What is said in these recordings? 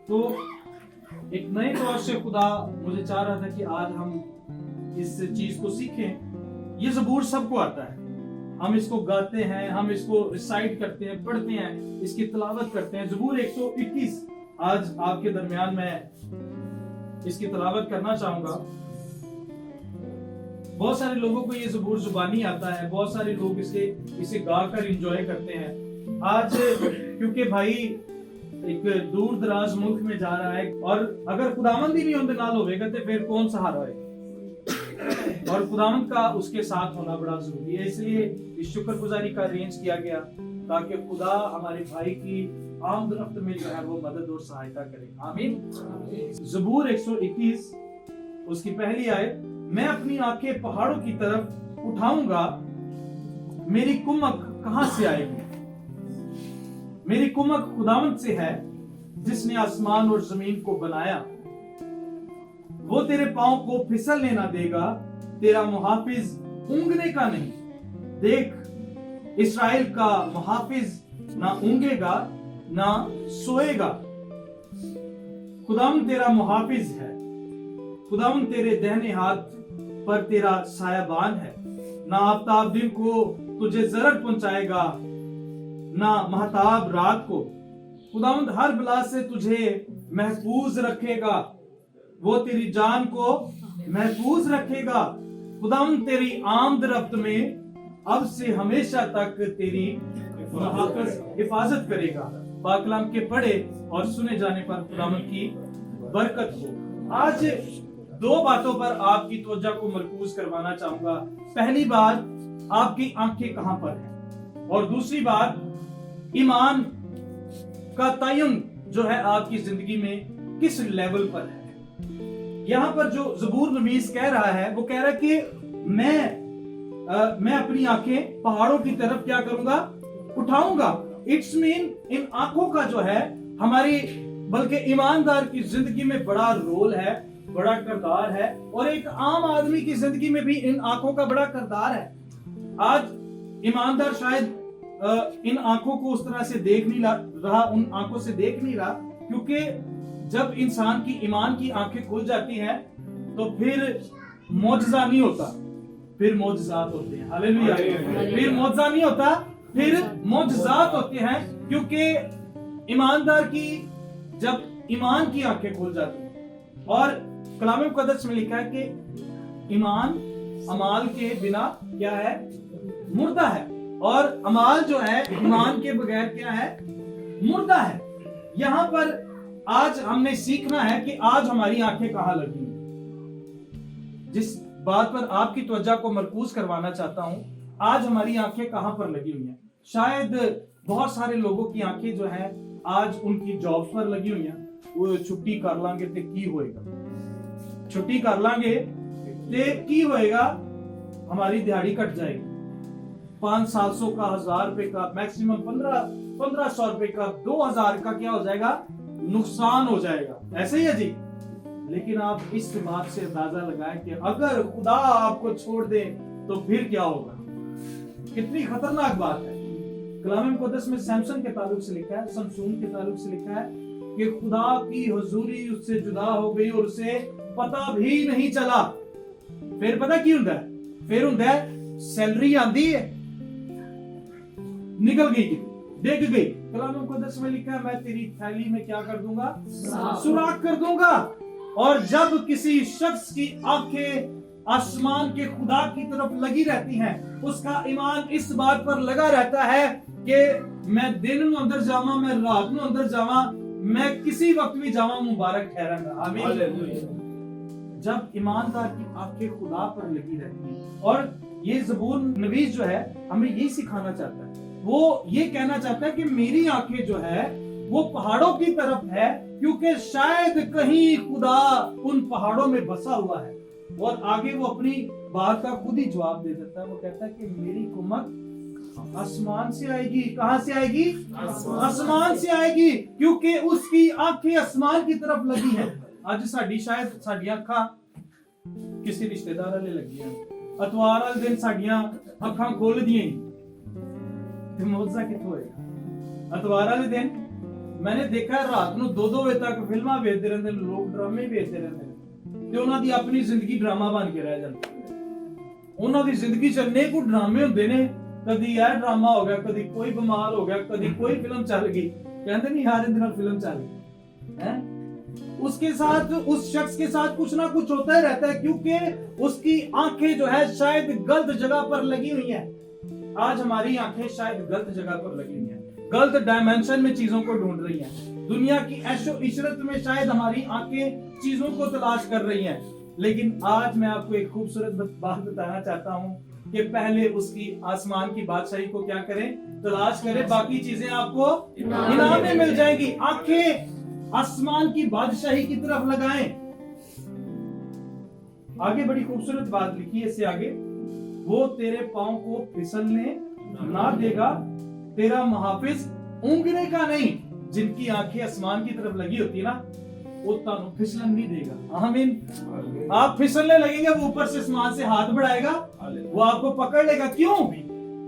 तो एक नए तौर से खुदा मुझे चाह रहा था कि आज हम इस चीज को सीखें। ये ज़बूर सबको आता है, हम इसको गाते हैं, हम इसको रिसाइट करते हैं, पढ़ते हैं, इसकी तिलावत करते हैं। ज़बूर 121 आज आपके दरमियान में इसकी तिलावत करना चाहूंगा। बहुत सारे लोगों को ये ज़बूर जुबानी आता है, बहुत सारे लोग इसे गाकर एंजॉय करते हैं। आज क्योंकि भाई एक दूर दराज मुल्क में जा रहा है और अगर खुदावंद ही नहीं उनके नाल होवेगा तो फिर कौन सहारा है, और खुदावंद का उसके साथ होना बड़ा जरूरी है। इसलिए इस शुक्रगुजारी का अरेंज किया गया ताकि खुदा हमारे भाई की आमदरफ्त में जो है वो मदद और सहायता करे। आमीन। ज़बूर 121 उसकी पहली आयत, मैं अपनी आंखें पहाड़ों की तरफ उठाऊंगा, मेरी कुमक कहां से आएगी? मेरी कुमक खुदावंद से है जिसने आसमान और जमीन को बनाया। वो तेरे पांव को फिसलने ना देगा, तेरा मुहाफिज ऊंगने का नहीं। देख, इस्राएल का मुहाफिज ना ऊंगेगा ना सोएगा। खुदावंद तेरा मुहाफिज है, खुदावंद तेरे दाहिने हाथ पर तेरा सायाबान है। ना आफताब दिन को तुझे जरर पहुंचाएगा, ना महताब रात को। खुदावंद हर बला से तुझे महफूज रखेगा, वो तेरी जान को महफूज रखेगा। खुदावंद तेरी आमदरफ्त में अब से हमेशा तक तेरी हिफाजत करेगा। पाकलाम के पढ़े और सुने जाने पर खुदावंद की बरकत हो। आज दो बातों पर आपकी तवज्जो को मरकूज करवाना चाहूंगा। पहली बात, आपकी आंखें कहां पर हैं, और दूसरी बात, ईमान का तयन जो है आपकी जिंदगी में किस लेवल पर है। यहां पर जो ज़बूर नवीस कह रहा है वो कह रहा है कि मैं अपनी आंखें पहाड़ों की तरफ क्या करूंगा? उठाऊंगा। इट्स मीन इन आंखों का जो है हमारी बल्कि ईमानदार की जिंदगी में बड़ा रोल है, बड़ा किरदार है, और एक आम आदमी की जिंदगी में भी इन आंखों का बड़ा किरदार है। आज ईमानदार शायद इन आंखों को उस तरह से देख नहीं रहा, उन आंखों से देख नहीं रहा, क्योंकि जब इंसान की ईमान की आंखें खुल जाती हैं तो फिर मौजज़ा नहीं होता, फिर मौजज़ात होते हैं। हालेलुया। फिर मौजज़ा नहीं होता, फिर मौजज़ात होते हैं, क्योंकि ईमानदार की जब ईमान की आंखें खुल जाती हैं। और कलाम मुक़द्दस में लिखा है कि ईमान अमाल के बिना क्या है? मुर्दा है, और अमाल जो है ईमान के बगैर क्या है? मुर्दा है। यहां पर आज हमने सीखना है कि आज हमारी आंखें कहां लगी हैं। जिस बात पर आपकी तवज्जो को मरकूज करवाना चाहता हूं, आज हमारी आंखें कहां पर लगी हुई हैं। शायद बहुत सारे लोगों की आंखें जो है आज उनकी जॉब पर लगी हुई हैं। वो छुट्टी कर लांगे ते की होएगा, छुट्टी कर लांगे ते की होएगा, हमारी दिहाड़ी कट जाएगी। 500-700 का, 1000 रुपए का, मैक्सिमम 1500 रुपए का, 2000 का क्या हो जाएगा? नुकसान हो जाएगा। ऐसे ही है जी। लेकिन आप इस बात से अंदाजा लगाएं कि अगर खुदा आपको छोड़ दे तो फिर क्या होगा। कितनी खतरनाक बात है। कलाम मुक़द्दस में सैमसन के ताल्लुक से लिखा है, समसून के ताल्लुक से लिखा है कि खुदा की हुजूरी उससे जुदा हो गई और उसे पता भी नहीं चला। फिर पता की हुंदा है? फिर हुंदा है सैलरी आंदी है, निकल गई, डिग गई। कलाम मुक़द्दस में लिखा है, मैं तेरी थैली में क्या कर दूंगा? सुराख कर दूंगा। और जब किसी शख्स की आंखें आसमान के खुदा की तरफ लगी रहती हैं, उसका ईमान इस बात पर लगा रहता है कि मैं दिन में अंदर जावा, मैं रात में अंदर जावा, मैं किसी वक्त भी जावा, मुबारक ठहरांगा। आमीन। जब ईमानदार की आंखें खुदा पर लगी रहती हैं, और ये ज़बूर नवीस जो है हमें यही सिखाना चाहता है। वो ये कहना चाहता है कि मेरी आंखें जो है वो पहाड़ों की तरफ है, क्योंकि शायद कहीं खुदा उन पहाड़ों में बसा हुआ है। और आगे वो अपनी बात का खुद ही जवाब दे देता है। वो कहता है कि मेरी कुमत आसमान से आएगी। कहां से आएगी? आसमान से आएगी, क्योंकि उसकी आंखें आसमान की तरफ लगी हैं। आज शायद साडी अखां किसी रिश्तेदार वाले लगी हैं, अतवार वाले दिन साडियां अखां खोल दियां, ते मौजज़ा कित्थों होएगा? अतवार वाले दिन मैंने देखा है रात ਨੂੰ 2-2 ਵਜੇ ਤੱਕ ਫਿਲਮਾਂ ਵੇਖਦੇ ਰਹਿੰਦੇ ਨੇ ਲੋਕ, ਡਰਾਮੇ ਵੇਖਦੇ ਰਹਿੰਦੇ ਨੇ ਤੇ ਉਹਨਾਂ ਦੀ ਆਪਣੀ ਜ਼ਿੰਦਗੀ ਡਰਾਮਾ ਬਣ ਕੇ ਰਹਿ ਜਾਂਦੀ ਹੈ। ਉਹਨਾਂ ਦੀ ਜ਼ਿੰਦਗੀ 'ਚ ਇੰਨੇ ਕੁ ਡਰਾਮੇ ਹੁੰਦੇ ਨੇ, ਕਦੀ ਇਹ ਡਰਾਮਾ ਹੋ ਗਿਆ, ਕਦੀ ਕੋਈ ਬਿਮਾਰ ਹੋ ਗਿਆ, ਕਦੀ ਕੋਈ ਫਿਲਮ ਚੱਲ ਗਈ, कहते नहीं हर दिन फिल्म चल है, उसके साथ उस शख्स के साथ कुछ ना कुछ होता ही रहता है, क्योंकि उसकी आंखें जो है शायद गलत जगह पर लगी हुई हैं। आज हमारी आंखें शायद गलत जगह पर लगी हुई हैं, गलत डायमेंशन में चीजों को ढूंढ रही हैं, दुनिया की ऐशो इशरत में शायद हमारी आंखें चीजों को तलाश कर रही हैं। लेकिन आज मैं आपको एक खूबसूरत बात बताना चाहता हूँ कि पहले उसकी आसमान की बादशाही को क्या करें, तलाश करें, बाकी चीजें आपको इनाम में मिल जाएगी। आंखें आसमान की बादशाही की तरफ लगाएं। आगे बड़ी खूबसूरत बात लिखी है, इससे आगे, वो तेरे पांव को फिसलने ना देगा, तेरा मुहाफिज ऊंघने का नहीं। जिनकी आंखें आसमान की तरफ लगी होती है ना, वो तानु फिसलन नहीं देगा। आमीन। आप फिसलने लगेंगे, वो ऊपर से आसमान से हाथ बढ़ाएगा, वो आपको पकड़ लेगा। क्यों?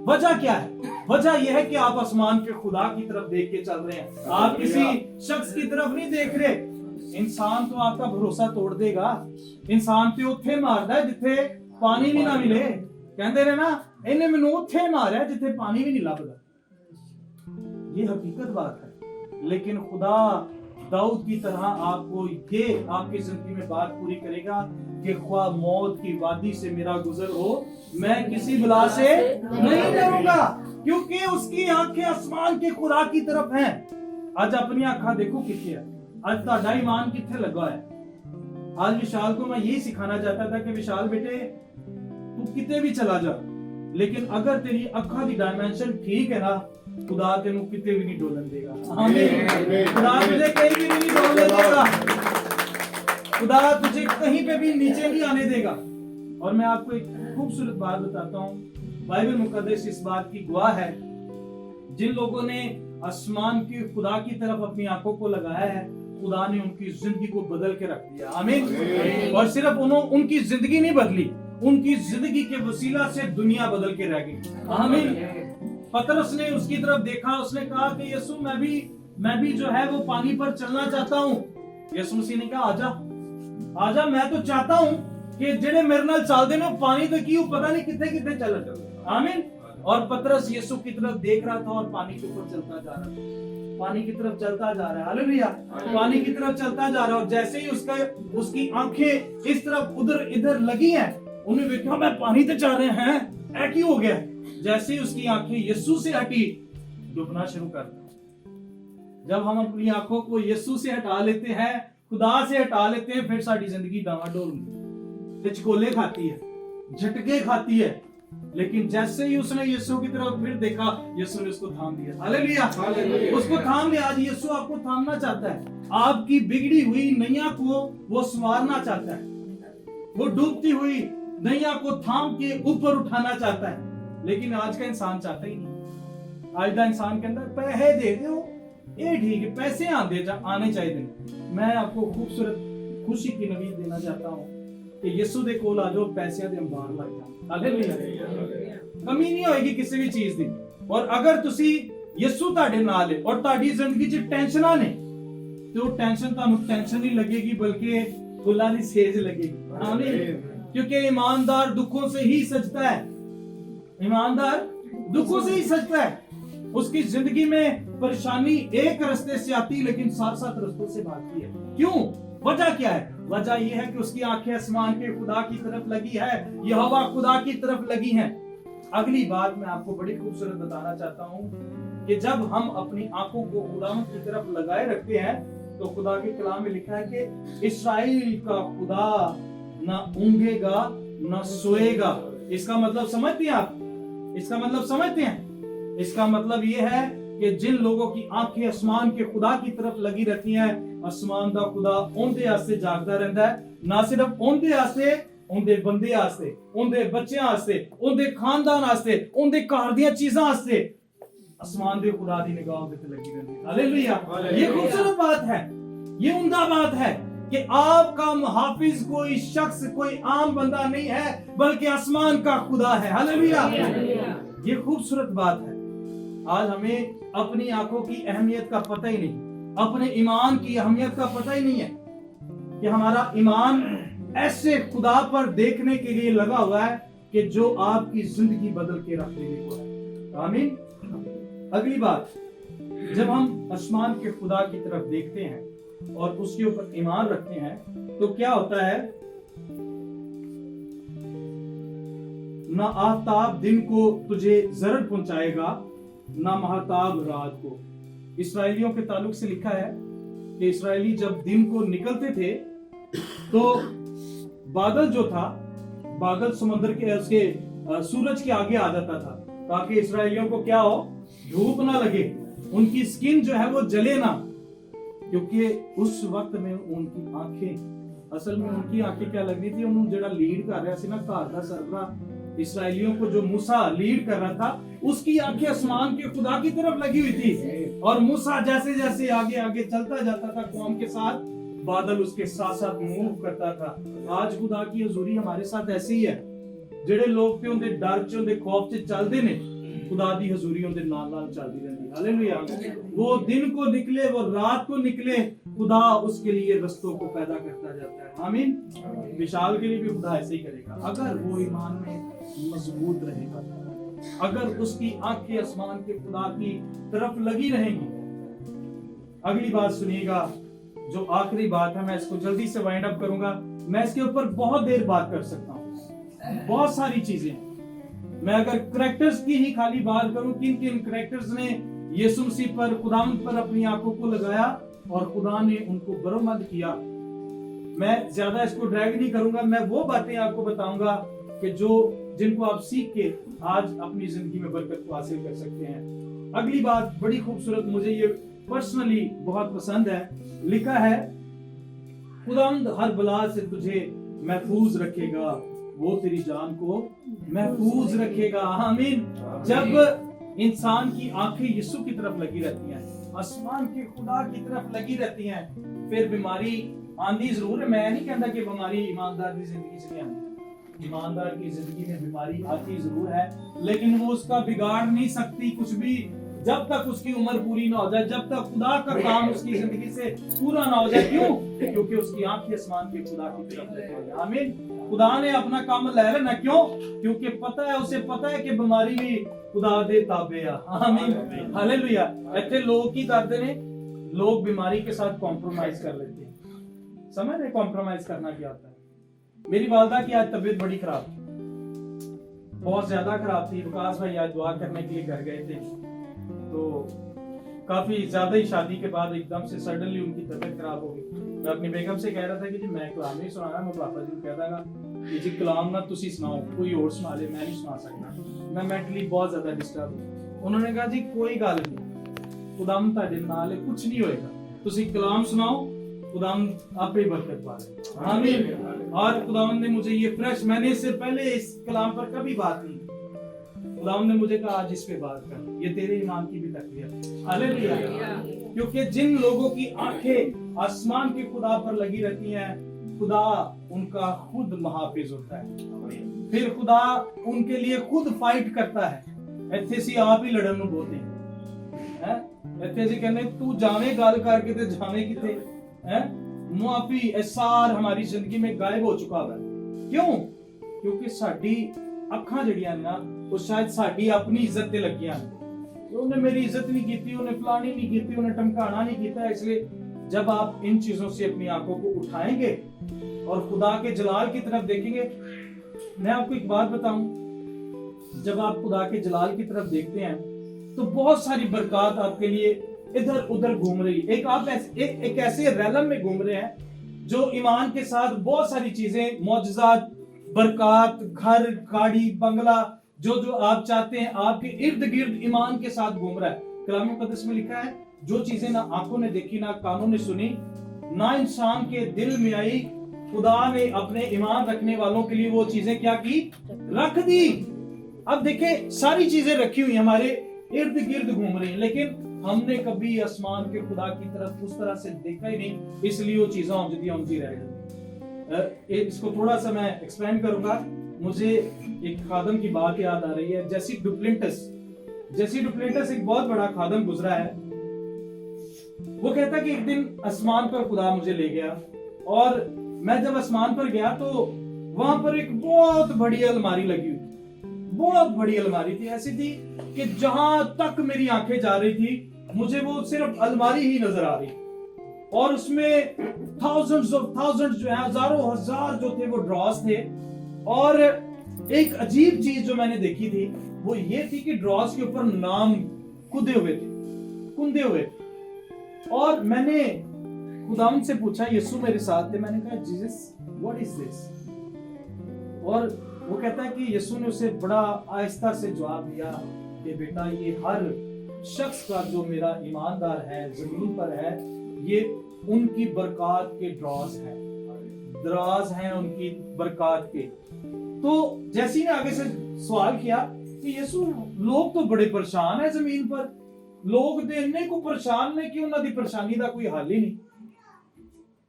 वजह क्या है? वजह यह है कि आप आसमान के खुदा की तरफ देख के चल रहे हैं, आप किसी शख्स की तरफ नहीं देख रहे। इंसान तो आपका भरोसा तोड़ देगा, इंसान तो उत्थे मारदा है जिथे पानी भी ना मिले। कहते रहे ना, इन्हें मैनू उत्थे मारा जिथे पानी भी नहीं लभदा। ये हकीकत बात है। लेकिन खुदा दाऊद की तरह आपको ये आपकी जिंदगी में बात पूरी करेगा कि ख्वाह मौत की वादी से मेरा गुजर हो, मैं किसी बला से नहीं डरूंगा, क्योंकि उसकी आंखें आसमान के खुदा की तरफ हैं। आज अपनी आंखें देखो किथे है, आज ਤੁਹਾਡਾ ईमान किथे लगा है। आज विशाल को मैं यही सिखाना चाहता था कि विशाल बेटे, तू किते भी चला जा, लेकिन अगर तेरी अखा की डायमेंशन ठीक है ना, खुदा तेनू किते भी नहीं डोलन देगा। आमीन। खुदा तुझे कहीं भी नहीं डोलने देगा, खुदा तुझे कहीं पे भी नीचे नहीं आने देगा। और मैं आपको एक खूबसूरत बात बताता हूँ, बाइबल मुकद्दस इस बात की गवाह है। जिन लोगों ने आसमान की खुदा की तरफ अपनी आंखों को लगाया है, खुदा ने उनकी जिंदगी को बदल के रख दिया। आमीन। और सिर्फ उनकी जिंदगी नहीं बदली, उनकी जिंदगी के वसीला से दुनिया बदल के रह गई। आमीन। पतरस ने उसकी तरफ देखा, उसने कहा कि यीशु मैं भी जो है वो पानी पर चलना चाहता हूँ। यीशु मसीह ने कहा आजा आजा, मैं तो चाहता हूँ कि जेड़े मेरे नाल चलदे ने पानी तो की पता नहीं किथे किथे चल रहे। आमीन। और पतरस यीशु की तरफ देख रहा था और पानी के ऊपर चलता जा रहा था, पानी की तरफ चलता जा रहा है। हालेलुया। पानी की तरफ चलता जा रहा है, और जैसे ही उसकी आंखें इस तरफ उधर इधर लगी हैं, उन्हें देखा मैं पानी तो जा रहे हैं, ऐ क्यों हो गया। जैसे ही उसकी आंखें यीशु से हटी, डूबना शुरू कर दिया। जब हम अपनी आंखों को यीशु से हटा लेते हैं, खुदा से हटा लेते हैं, फिर साडी जिंदगी डावाडोल होती है, चकोले खाती है, झटके खाती है। लेकिन जैसे ही उसने यीशु की तरफ फिर देखा, यीशु ने उसको थाम दिया। हालेलुया। उसको थाम लिया। आज यीशु आपको थामना चाहता है, आपकी बिगड़ी हुई नैया को वो संवारना चाहता है, वो डूबती हुई नैया को थाम के ऊपर उठाना चाहता है। लेकिन आज का इंसान चाहता ही नहीं। आज का इंसान के अंदर पैसे दे दो, ये ठीक है, पैसे आने चाहिए। मैं आपको खूबसूरत खुशी की नवीद देना चाहता हूँ कि यीशु दे कोल आ जाओ, पैसे दे अंबार लग जाओ। हालेलुया। कमी नहीं होएगी किसी भी चीज दी। और अगर तुसी यीशु ਤੁਹਾਡੇ ਨਾਲ है और ਤੁਹਾਡੀ ਜ਼ਿੰਦਗੀ 'ਚ ਟੈਨਸ਼ਨਾਂ ਨੇ, ਤੇ ਉਹ ਟੈਨਸ਼ਨ ਤੁਹਾਨੂੰ ਟੈਨਸ਼ਨ नहीं लगेगी, बल्कि फुल्लां दी सेज लगेगी। आमीन। क्योंकि ईमानदार दुखों से ही सजता है, ईमानदार दुखों से ही सजता है। उसकी जिंदगी में परेशानी एक रास्ते से आती, लेकिन 7-7 रास्तों से भागती है। क्यों? वजह क्या है? वजह यह है कि उसकी आंखें आसमान के खुदा की तरफ लगी है, यहोवा खुदा की तरफ लगी हैं। अगली बात मैं आपको बड़ी खूबसूरत बताना चाहता हूँ कि जब हम अपनी आंखों को खुदा की तरफ लगाए रखते हैं, तो खुदा के कलाम में लिखा है कि इस्राएल का खुदा ना ऊंघेगा ना सोएगा। इसका मतलब समझते हैं आप? इसका मतलब समझते हैं? इसका मतलब यह है कि जिन लोगों की आंखें आसमान के खुदा की तरफ लगी रहती हैं, आसमान दा खुदा उनदे आस्ते जागदा रहंदा है। ना सिर्फ उनदे आस्ते, उनदे बंदे आस्ते, उनदे बच्चें आस्ते, उनदे खानदान आस्ते, उनदे घर दियां चीजां आस्ते आसमान दे खुदा दी निगाह उनदे ते लगी रहंदी है। हालेलुया। ये खूबसूरत बात है, ये उम्दा बात है कि आपका मुहाफिज कोई शख्स, कोई आम बंदा नहीं है, बल्कि आसमान का खुदा है। हालेलुया। ये खूबसूरत बात है। आज हमें अपनी आंखों की अहमियत का पता ही नहीं। اپنے ایمان کی اہمیت کا پتہ ہی نہیں ہے کہ ہمارا ایمان ایسے خدا پر دیکھنے کے لیے لگا ہوا ہے کہ جو آپ کی زندگی بدل کے رکھ دینے کو ہے. آمین. اگلی بات، جب ہم آسمان کے خدا کی طرف دیکھتے ہیں اور اس کے اوپر ایمان رکھتے ہیں تو کیا ہوتا ہے؟ نہ آفتاب دن کو تجھے ضرر پہنچائے گا، نہ مہتاب رات کو. اسرائیلیوں کے تعلق سے لکھا ہے کہ اسرائیلی جب دن کو نکلتے تھے تو بادل جو تھا، بادل سمندر کے اس کے سورج کے آگے آ جاتا تھا تاکہ اسرائیلیوں کو کیا ہو، دھوپ نہ لگے، ان کی سکن جو ہے وہ جلے نہ، کیونکہ اس وقت میں ان کی آنکھیں، اصل میں ان کی آنکھیں کیا لگنی تھی، انہوں جڑا لیڈ کر رہا سی نا گھر دا سربراہ اسرائیلیوں کو، جو موسیٰ لیڈ کر رہا تھا، اس کی آنکھیں آسمان کے خدا کی طرف لگی ہوئی تھی، اور موسیٰ جیسے جیسے آگے آگے چلتا جاتا تھا قوم کے ساتھ، بادل اس کے ساتھ ساتھ موو کرتا تھا. آج خدا کی حضوری ہمارے ساتھ ایسے ہی ہے. جڑے لوگ تے ان دے ڈر چ، ان دے خوف چ چلدے نے، خدا دی حضوری ان دے نال نال چلدی رہندی. ہاللویا. وہ دن کو نکلے، وہ رات کو نکلے، خدا اس کے لیے رستوں کو پیدا کرتا جاتا ہے. آمین. وشال کے لیے بھی خدا ایسے ہی کرے گا اگر وہ ایمان میں مضبوط رہے گا، اگر اس کی آنکھیں آسمان کے خدا کی طرف لگی رہیں گی. اگلی بات سنیے گا، جو آخری بات ہے، میں اس کو جلدی سے وائنڈ اپ کروں گا. میں اس کے اوپر بہت دیر بات کر سکتا ہوں، بہت ساری چیزیں. میں اگر کریکٹرز کی ہی خالی بات کروں، کن کن کریکٹرز نے یسوع مسیح پر، خداوند پر اپنی آنکھوں کو لگایا اور خدا نے ان کو برومند کیا. میں زیادہ اس کو ڈریگ نہیں کروں گا. میں وہ باتیں آپ کو بتاؤں گا کہ جن کو آپ سیکھ کے آج اپنی زندگی میں برکت کو حاصل کر سکتے ہیں. اگلی بات بڑی خوبصورت، مجھے یہ پرسنلی بہت پسند ہے. لکھا ہے خداوند ہر بلا سے تجھے محفوظ رکھے گا، وہ تیری جان کو محفوظ رکھے گا. آمین. جب انسان کی آنکھیں یسوع کی طرف لگی رہتی ہیں، آسمان کے خدا کی طرف لگی رہتی ہیں، پھر بیماری آندھی ضرور ہے. میں نہیں کہتا کہ بیماری ایماندار کی زندگی سے نہیں آتی. ایماندار کی زندگی میں بیماری آتی ضرور ہے، لیکن وہ اس کا بگاڑ نہیں سکتی کچھ بھی، جب تک اس کی عمر پوری نہ ہو جائے، جب تک خدا کا کام اس کی زندگی سے پورا نہ ہو جائے. کیوں؟ کیونکہ اس کی آنکھیں آسمان کے خدا کی طرف لگی ہوئی ہیں. آمین. خدا نے اپنا کام لے لینا. کیوں؟ کیونکہ پتہ ہے، اسے پتہ ہے کہ بیماری بھی خدا دے تابع ہے. آمین. ہاللویا. ایتھے لوگ کی کرتے نے، لوگ بیماری کے ساتھ کمپرومائز کر لیتے ہیں. سمجھ رہے کمپرومائز کرنا کیا ہوتا ہے؟ میری والدہ کی آج طبیعت بڑی خراب تھی، بہت زیادہ خراب تھی. وکاس بھائی آج دعا کرنے کے لیے گھر گئے تھے، تو کافی زیادہ ہی شادی کے بعد ایک دم سے سڈنلی ان کی طبیعت خراب ہو گئی. میں اپنی بیگم سے کہہ رہا تھا کہ جی میں کلام نہیں سنانا. میں پاپا جی کو کہتا گا کہ جی کلام نہ تسی سناؤ، کوئی اور سنا لے، میں نہیں سنا سکتا، میں مینٹلی بہت زیادہ ڈسٹرب ہوں. انہوں نے کہا جی کوئی گل نہیں، خداوند تہاڈے نال ہے، کچھ نہیں ہوئے گا، تسی کلام سناؤ، خداوند آپ ہی برکت پائے. آمین. اور خداوند نے مجھے یہ فریش، میں نے اس سے پہلے اس کلام پر کبھی بات نہیں، خداوند نے مجھے کہا آج اس پہ بات کر، یہ تیرے ایمان کی بھی تقویت. ہاللویا. کیونکہ جن لوگوں کی آنکھیں آسمان کے خدا پر لگی رہتی ہیں، خدا ان کا خود محافظ ہوتا ہے، پھر خدا ان کے لیے خود فائٹ کرتا ہے. ایتھے سی آپ ہی لڑن نوں بولتے ہیں، ایتھے سی کہنے تو جاویں گل کر کے تے جاویں کتے، معافی احسار ہماری زندگی میں غائب ہو چکا ہے. کیوں؟ کیونکہ ساڈی اکھاں جڑیاں نا وہ شاید ساڈی اپنی عزت تے لگیاں، انہوں نے میری عزت نہیں کیتی، انہوں نے فلانی نہیں کیتی، انہوں نے ٹمکانا نہیں کیتا. اس لیے جب آپ ان چیزوں سے اپنی آنکھوں کو اٹھائیں گے اور خدا کے جلال کی طرف دیکھیں گے، میں آپ کو ایک بات بتاؤں، جب آپ خدا کے جلال کی طرف دیکھتے ہیں تو بہت ساری برکات آپ کے لیے ادھر ادھر گھوم رہی. آپ ایک ایسے ریلم میں گھوم رہے ہیں جو ایمان کے ساتھ بہت ساری چیزیں، معجزات، برکات، گھر، گاڑی، بنگلہ، جو آپ چاہتے ہیں آپ کے ارد گرد ایمان کے ساتھ گھوم رہا ہے. کلام مقدس میں لکھا ہے جو چیزیں نہ آنکھوں نے دیکھی، نہ کانوں نے سنی، نہ انسان کے دل میں آئی، خدا نے اپنے ایمان رکھنے والوں کے لیے وہ چیزیں کیا کی؟ رکھ دی. اب دیکھیں ساری چیزیں رکھی ہوئی ہمارے ارد گرد گھوم رہی ہیں، لیکن ہم نے کبھی آسمان کے خدا کی طرف اس طرح سے دیکھا ہی نہیں، اس لیے وہ چیزیں ہمجدی رہ گئی. اس کو تھوڑا سا میں ایکسپلین کروں گا. مجھے ایک خادم کی بات یاد آ رہی ہے، جیسی ڈوپلنٹس ایک بہت بڑا خادم گزرا ہے. वो कहता है कि एक दिन आसमान पर खुदा मुझे ले गया, और मैं जब आसमान पर गया तो वहां पर एक बहुत बड़ी अलमारी लगी हुई, बहुत बड़ी अलमारी थी, ऐसी थी कि जहां तक मेरी आंखें जा रही थी मुझे वो सिर्फ अलमारी ही नजर आ रही, और उसमें थाउजेंड्स जो है, हजारों हजार जो थे वो ड्रॉस थे। और एक अजीब चीज जो मैंने देखी थी वो ये थी कि ड्रॉस के ऊपर नाम कुंदे हुए थे। और मैंने खुदावंद से पूछा, यीशु मेरे साथ थे, मैंने कहा जीसस व्हाट इज दिस? और वो कहता है कि यीशु ने उसे बड़ा आहिस्ता से जवाब दिया कि बेटा ये हर शख्स का जो मेरा ईमानदार है जमीन पर है, ये उनकी बरकत के दराज हैं उनकी बरकत के। तो जैसे ही ने आगे से सवाल किया कि यीशु लोग तो बड़े परेशान है जमीन पर, लोग तो इन्ने को परेशान ने कि उन्होंने परेशानी का कोई हल ही नहीं।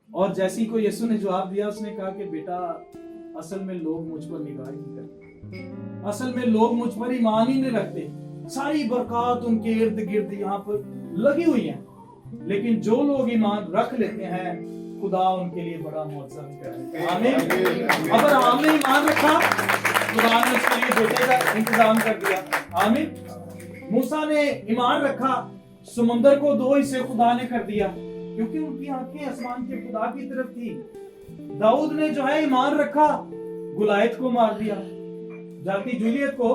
और जैसे ही को यीशु ने जवाब दिया, उसने कहा कि बेटा असल में लोग मुझ पर निगाह नहीं करते, असल में लोग मुझ पर ईमान ही नहीं रखते, सारी बरकत उनके इर्द गिर्द यहाँ पर लगी हुई है, लेकिन जो लोग ईमान रख लेते हैं खुदा उनके लिए बड़ा मुआवजा करता है। आमीन। अगर हमने ईमान रखा, खुदा ने उसके लिए बेटे का इंतजाम कर दिया। आमीन। मूसा ने ईमान रखा, समुंदर को दो हिस्से खुदा ने कर दिया, क्योंकि उनकी आंखें आसमान के खुदा की तरफ थी। दाऊद ने जो है ईमान रखा, गुलायत को मार दिया, जाती जूलियत को,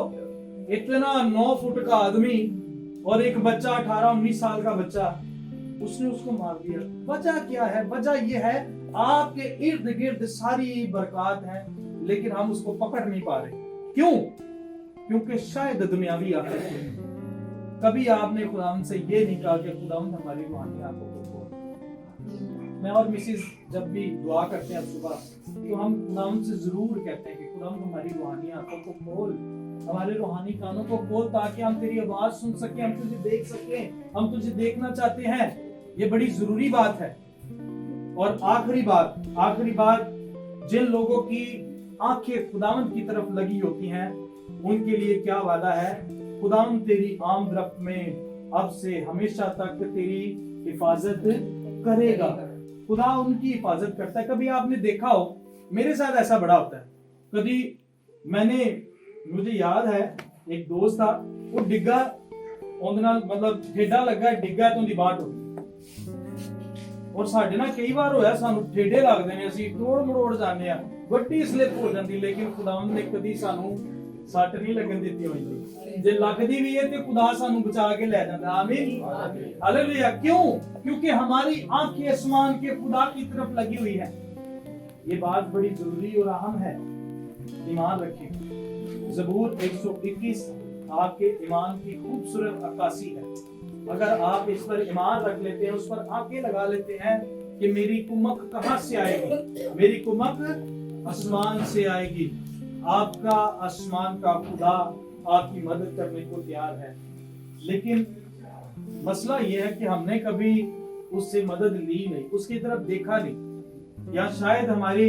इतना 9 फुट का आदमी और एक बच्चा 18-19 साल का बच्चा, उसने उसको मार दिया। वजह क्या है? वजह यह है आपके इर्द गिर्द सारी बरकत है, लेकिन हम उसको पकड़ नहीं पा रहे। क्यों? क्योंकि शायद दुनियावी आखिरत है। कभी आपने खुदावंद से ये नहीं कहा कि खुदावंद हमारी रूहानी आंखों को खोल। मैं और मिसेस जब भी दुआ करते हैं सुबह, तो हम खुदावंद से जरूर कहते हैं कि खुदावंद हमारी रूहानी आंखों को खोल, हमारे रूहानी कानों को खोल, ताकि हम तेरी आवाज सुन सकें, हम तुझे देख सकें, हम तुझे देखना चाहते हैं। ये बड़ी जरूरी बात है। और आखिरी बात, जिन लोगों की आंखें खुदावंद की तरफ लगी होती हैं, उनके लिए क्या वादा है? खुदावंद तेरी आमदरफ्त में अब से हमेशा तक तेरी हिफाजत करेगा। खुदा उनकी हिफाजत करता है। कभी आपने देखा हो, मेरे साथ ऐसा बड़ा होता है, कभी मुझे याद है एक दोस्त था, वो डिग्गा मतलब ठेडा लगा, डिग्गा तो उनकी बाट हो गई। और साडे ना कई बार होया, सानू ठेडे लगदे ने, ਅਸੀਂ ਤੋੜ ਮਰੋੜ ਜਾਂਦੇ ਆ, ਵੱਡੀ ਸਲਿੱਪ ਹੋ ਜਾਂਦੀ, ਲੇਕਿਨ ਖੁਦਾਵੰਦ ਨੇ ਕਦੀ ਸਾਨੂੰ ਸੱਟ ਨਹੀਂ ਲੱਗਣ ਦਿੱਤੀ ਹੋਈ। ਜੇ ਲੱਗਦੀ ਵੀ ਹੈ ਤੇ ਖੁਦਾ ਸਾਨੂੰ ਬਚਾ ਕੇ ਲੈ ਜਾਂਦਾ। आमीन, हालेलुया। क्यों? क्योंकि हमारी आंखें आसमान के खुदा की तरफ लगी हुई है। ये बात बड़ी जरूरी और अहम है, ईमान रखें। ज़बूर 121 आपके ईमान की खूबसूरत अक्कासी है। अगर आप इस पर ईमान रख लेते हैं, उस पर आंखें लगा लेते हैं कि मेरी कुमक कहां से आएगी, मेरी कुमक आसमान से आएगी। आपका आसमान का खुदा आपकी मदद करने को तैयार है, लेकिन मसला यह है कि हमने कभी उससे मदद ली नहीं, उसकी तरफ देखा नहीं, या शायद हमारी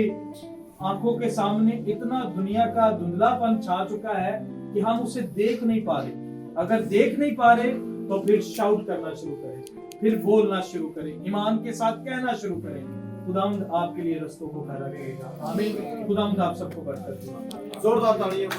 आंखों के सामने इतना दुनिया का धुंधलापन छा चुका है कि हम उसे देख नहीं पा रहे। अगर देख नहीं पा रहे तो फिर शाउट करना शुरू करें, फिर बोलना शुरू करें, ईमान के साथ कहना शुरू करें। खुदावंद आपके लिए रस्तों को खड़ा करेगा। आमीन। खुदावंद आप सबको बरकत दे। जोरदार तालियां।